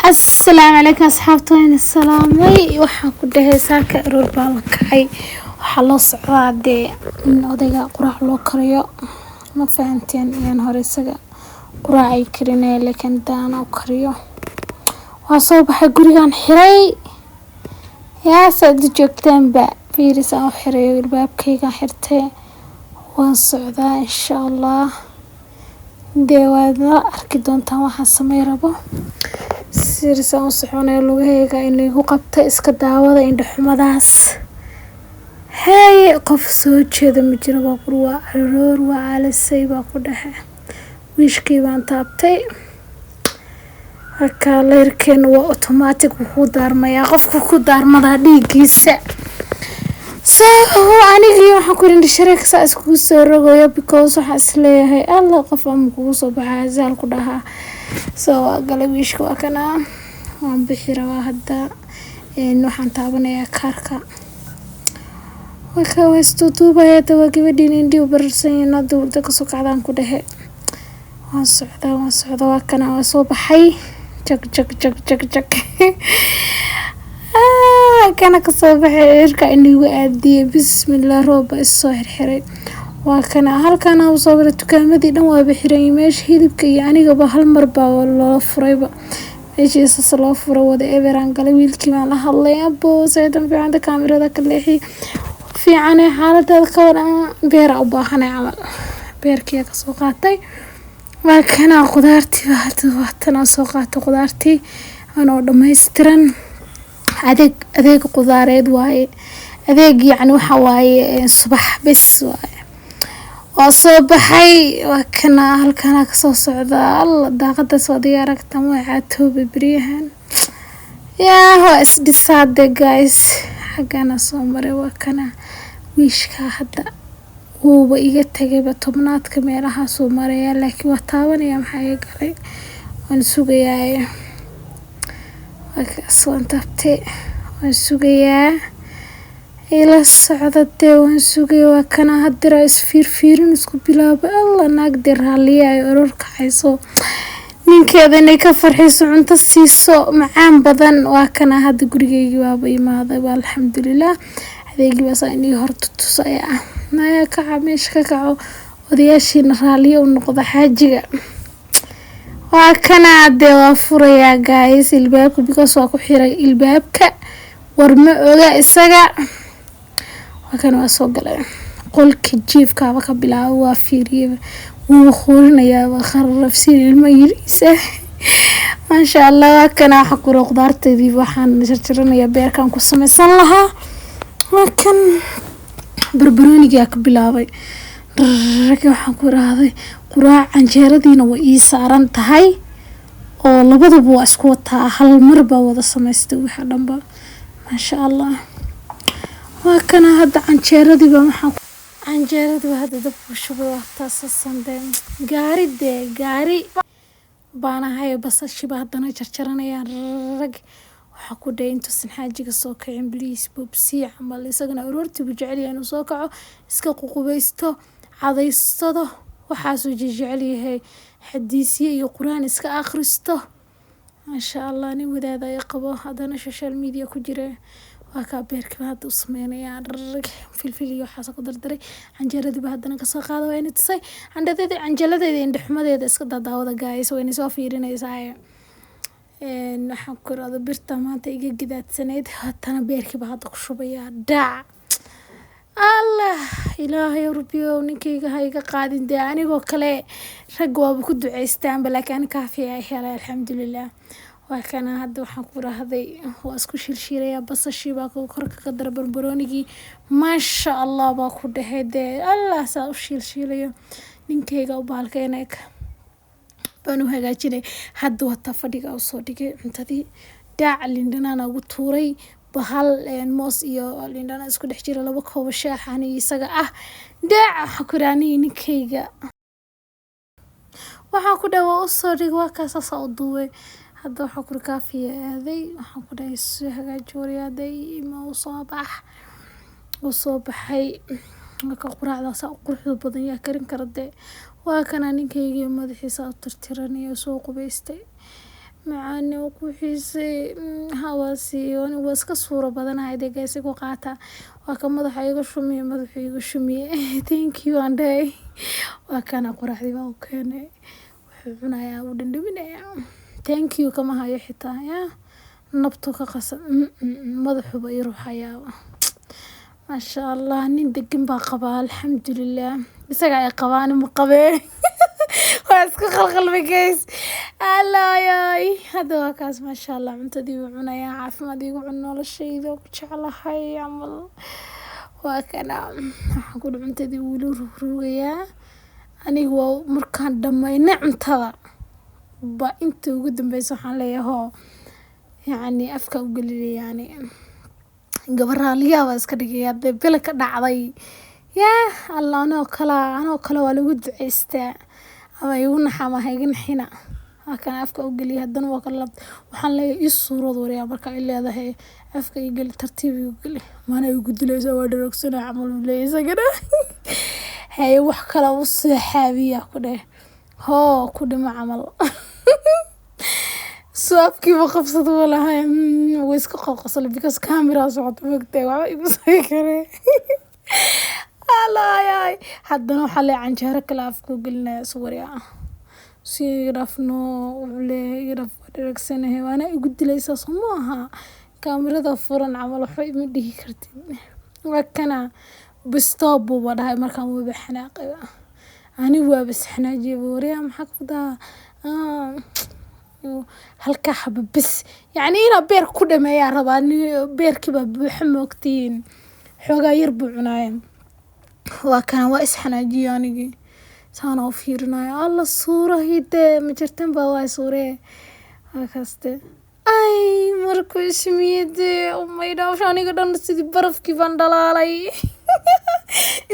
السلام عليكم أصحابتي السلامي waxaan ku dhahay saaka aroor baa la kacay waxa loo socdaa in odayga quraac loo kariyo ma fahanteen in hore isaga quraac ay karinay laakiin daana u kariyo waa soo baxay gurigan xiray yaa sad joogtaan ba fiirisa oo xiray albaabkayga xirtay waan socdaa insha Allah deewaada arki doontaan waxaan sameey rabo sirsa oo soconay lugahayga inay ku qabta iska daawada indhaxumadaas hay qof soo jeeda ma jiro waa qurwa aroor waa aalasay baa ku dhahay wiishkii baan taabtay haka leerkeen waa automatic wuxuu daarmayaa qofku ku daarmada dhiigiisa anigii waxaan ku rindi shareeksa isku soo rogayo because waxa isleeyahay alla qof ama kugu soo baxaa zaal ku dhahaa galabishka waa kana waan bixi rabaa hadda waxaan taabanayaa kaarka waxa waysto duubaya gabadhiin indii u bararsanayna dawladda ka soo kacdaan ku dhahay waan socdaa waa kana waa soo baxay jag kana ka soo baxay irka inigu aadiyay bismillah rooba isoo xirxiray waa kana halkan aan soo wada tukaamadii dhan waa bixiray meesha hilibka iyo anigaba hal mar baa loo furayba meeshiisa loo furo wada everan galay wiilkii baan la hadlay abo saydan fiicanta kaamirada ka leexi fiican xaaladda ka waran beer u baahanay amal beerkii ka soo qaatay waa kana qudaartii waatan soo qaatay qudaartii anoo dhameystiran adeeg qudaareed waaye adeeg yani waxa waaye subax bes waaye oo soo baxay waa kana halkan ka soo socda alla daaqada soo diyaaragtan waa caatoobe bariyahan waa isdhisaade guys xagana soo maray waa kana wiishka hadda uuba iga tagayba tobnaadka meelaha soo maraya laakiin waa taabanaya maxaa galay waan sugayaa waan taabtay waan sugayaa ila socodade waan sugay waa kana hadira isfiirfiirin isku bilaabo alla naagdi raaliya ay urur kacayso ninkeeda inay ka farxiso cunto siiso macaan badan waa kana hadda gurigeygii waaba imaaday waa alxamdulillah adeegii baa inii horta tusay naya ka meesha ka kaco odayaashiina raaliya u noqdo xaajiga waa kana waa furayaa guys ilbaabka because waa ku xiray ilbaabka war ma oga isaga waa kana waa soo galay qolka jiifka ka bilaabo waa fiiriyay wuu qorinayaa waa kharafsiin ilma yiriisa ma sha Allah waa kana waxa ku qudaarteedii waxaan jarjaranayaa beerkan ku sameeysan lahaa waa kan barbarooniga ka bilaabay waxaan ku raaday quraac canjeeradiina way ii saaran tahay oo labadaba waa isku wataa hal mar baa wada sameystay waxa dhanba ma sha Allah waa kana hadda canjeeradiiba hadda dabku shubay waqta sasandeen gaari baana hay basashiba hadana jarjaranaya rag waxa ku dhaynto sinxaajiga soo kacin please bobsi amal isagana aroortii buu jecel yahay inuu soo kaco iska ququbeysto cadaysado waxa soo jecel yahay xadiisiye iyo quraan iska akhristo ma sha Allah ni wadaada ay qabo hadana social media ku jira waa ka beerkii hadda u sameynaya rag filfil iyo waxa soo dardaray canjeeradii hadana ka soo qaado waa inay tusay canjeeladeeda indhaxumadeeda iska daawada guys waa inay soo fiirinaysaa waxaan ku raado birta maanta iga gidaadsaneed hatana beerkii hadda ku shubaya dhac Allah ilaahay rabbiyo ninkayga ha iga qaadin anigoo kale rag waaba ku duceystaan laakiin kaafiya ay helay alxamdulillah waa kana hadda waxaan ku raahday waa isku shilshilaya basashii baa korka ka dar barbaroonigi ma sha Allah baa ku dhahay Allah saa u shilshilayo ninkayga u baalkeenay banu hagaajinay hadda wata fadhiga u soo dhigay cuntadii daac lindana ugu tuuray bahal moos iyo lindana isku dhex jira laba koob shaaxan isaga daac xukuraani ninkayga waxaan ku dhaw u soo dhig waa kaas soo duubay hadda waxa ku kaafiya aaday waxaan ku dhahay soo hagaajiyay ima u soo baxay marka quraacda quruxda badan yaa karin karade waa kana ninkayga madaxiisa tirtiranayo soo qubaystay معاني وكوحيسي هواسي وانا واسكا صورة بدنا هاي دقايسي قاتا وكان مدح ايغو شمي مدح ايغو شمي thank you عندي وكان قرح دي باو كان وحبنا يا ودندمنا يا thank you كما هاي حتى يا نبتو كقسم مدحو بيروح يا ما شاء الله نين دقن با قبا الحمد لله بسقع قباني مقبي واسكو خلخل بكيس الله ياي هذا وكاس ما شاء الله عمتدي وعنا يا عافمدي وعنا للشيء ذوك جعله هاي عمل وكنا أقول عمتدي ولو رويا أنا هو مركان دمي نعمتها با انت وقدم بيسوحان لي هو يعني أفكا وقلي يعني قبرها ليا بس كدقيا بلك دعضي يا الله أنا وكلا ولا قد عستا أما يقولنا حما هيجن حنا هكذا أفكا وقلي هدنا وكلا وحن لي الصورة وريا بركة إلا هذا هي أفكا يقول ترتيبي وقلي ما أنا يقول لي سوى دركسنا عمل ليس كده هاي وحكلا والصحابية كده هو كده ما عمل سوابكي بخفصة ولا هاي ويسكو قصلي بيكاس كاميرا صوت وقتي ويبصي كره الله ياي حدنا وحلي عن شهرك لافكو قلنا سوريا سيرفنو وعليه يرف دركسنه وانا يقول ليس صموها كاميرا ضفرن عمل وحي مديه كرتين وكنا بستوب وبدها مركان وبحناقه أنا وابس حناجي بوريا محقدا halka xab bis yani ina beer ku dhameeyaa rabaan beerkiba buuxmo ogtiin xogaa yar buu cunaayeen waa kan waa isxanaajiyaniga saana u fiirinayo alla suurahide ma jirtan baa waa suuree hakaste ay markuu ismiyade umayda aniga dhan sidii barafkii baan dhalaalay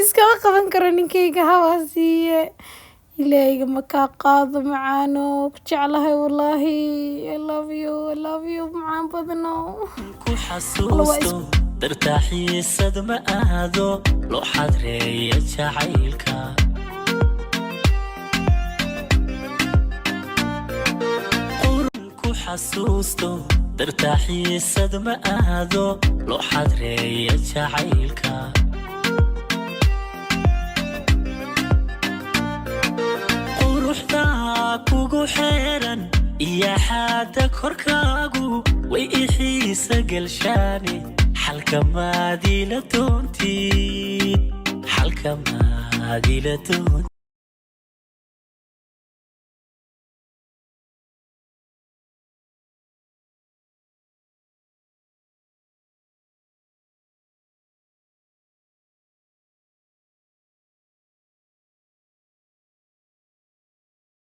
iska qaban karo ninkayga hawaasiye إلهي ما كقاض معانو كجعلها والله I love you معان بدنو كو حسوستو ترتاحي صدمة أهدو لو حدري جعيلكا كو حسوستو ترتاحي صدمة أهدو لو حدري جعيلكا kugu xeeran iyo xaada korkaagu way ixiisa galshaani xalka maadila doontii